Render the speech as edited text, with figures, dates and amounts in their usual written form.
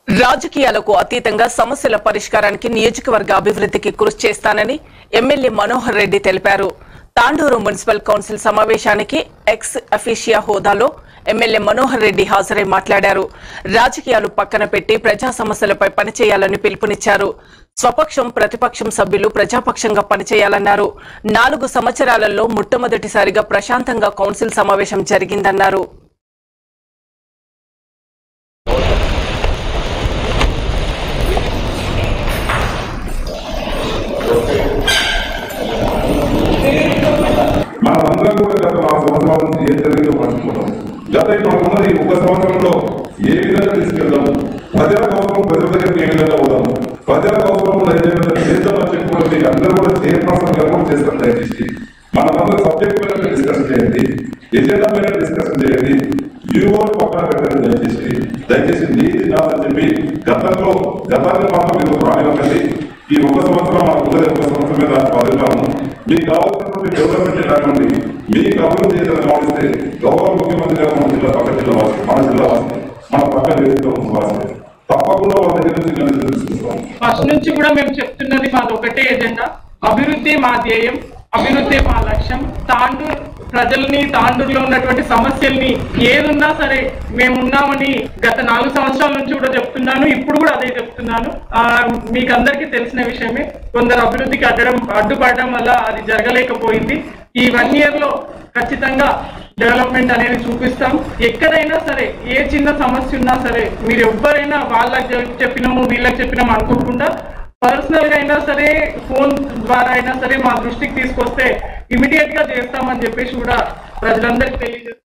రాజకీయాలకు అతీతంగా సమస్యల పరిష్కారానికి నియోజకవర్గ అభివృద్ధికి కృషి చేస్తానని ఎమ్మెల్యే మనోహర్ రెడ్డి తెలిపారు. తాండూరు మున్సిపల్ కౌన్సిల్ సమావేశానికి ఎక్స్ అఫీషియా హోదాలో ఎమ్మెల్యే మనోహర్ రెడ్డి హాజరై మాట్లాడారు. రాజకీయాలు పక్కన పెట్టి ప్రజా సమస్యలపై పనిచేయాలని పిలుపునిచ్చారు. స్వపక్షం ప్రతిపక్షం సభ్యులు ప్రజాపక్షంగా పనిచేయాలన్నారు. 4 సంవత్సరాలలో మొట్టమొదటిసారిగా ప్రశాంతంగా కౌన్సిల్ సమావేశం జరిగిందన్నారు. మనమందరం కూడా గత 4 సంవత్సరాల నుంచి ఏం జరిగిందో పంచుకుంటాం. గత మనకున్నది 1 సంవత్సరంలో ఏ విధంగా తీసుకెళ్దాం, ప్రజల అవసరం ప్రజల దగ్గరికి ఏ విధంగా పోదాం, ప్రజల అవసరంలో ఏదైనా చేద్దామని చెప్పుకోండి. అందరూ కూడా చైర్పర్సన్ గా కూడా చేస్తారు. దయచేసి మనమందరం సబ్జెక్ట్ మీద డిస్కషన్ చేయండి, ఎజెండా మీద డిస్కషన్ చేయండి. యూఓ పక్కన పెట్టండి. దయచేసి నీతి నాదని చెప్పి గతాన్ని మాత్రం మీరు రానివ్వండి. ఈ 1 సంవత్సరం మనకు 1 సంవత్సరం మీద బాధ్యతను మీకు కావాల్సినటువంటి డెవలప్మెంట్ కానివ్వండి, మీకు అభివృద్ధి ఏదైనా కావాల్సి గౌరవ ముఖ్యమంత్రి గారు మన జిల్లా పక్క జిల్లా వాసి, మన జిల్లా వాసి, మన పక్క వాసి తప్పకుండా వాళ్ళ దగ్గర నుంచి ఫస్ట్ నుంచి కూడా మేము చెప్తున్నది మాది ఒకటే ఎజెండా. అభివృద్ధి మా ధ్యేయం, అభివృద్ధి మా లక్ష్యం. తాండూరు ప్రజల్ని, తాండూరులో ఉన్నటువంటి సమస్యల్ని ఏదున్నా సరే మేమున్నామని గత 4 సంవత్సరాల నుంచి కూడా చెప్తున్నాను. ఇప్పుడు కూడా అదే చెప్తున్నాను. మీకు అందరికీ తెలిసిన విషయమే. కొందరు అభివృద్ధికి అడ్డుపడడం వల్ల అది జరగలేకపోయింది. ఈ 1 year లో ఖచ్చితంగా డెవలప్మెంట్ అనేది చూపిస్తాం. ఎక్కడైనా సరే ఏ చిన్న సమస్య ఉన్నా సరే మీరు ఎవరైనా వాళ్ళకి చెప్పినాము వీళ్ళకి చెప్పినాము అనుకోకుండా పర్సనల్ గా అయినా సరే, ఫోన్ ద్వారా అయినా సరే మా దృష్టికి తీసుకొస్తే ఇమీడియట్ గా చేస్తామని చెప్పేసి కూడా ప్రజలందరికీ తెలియజేస్తాం.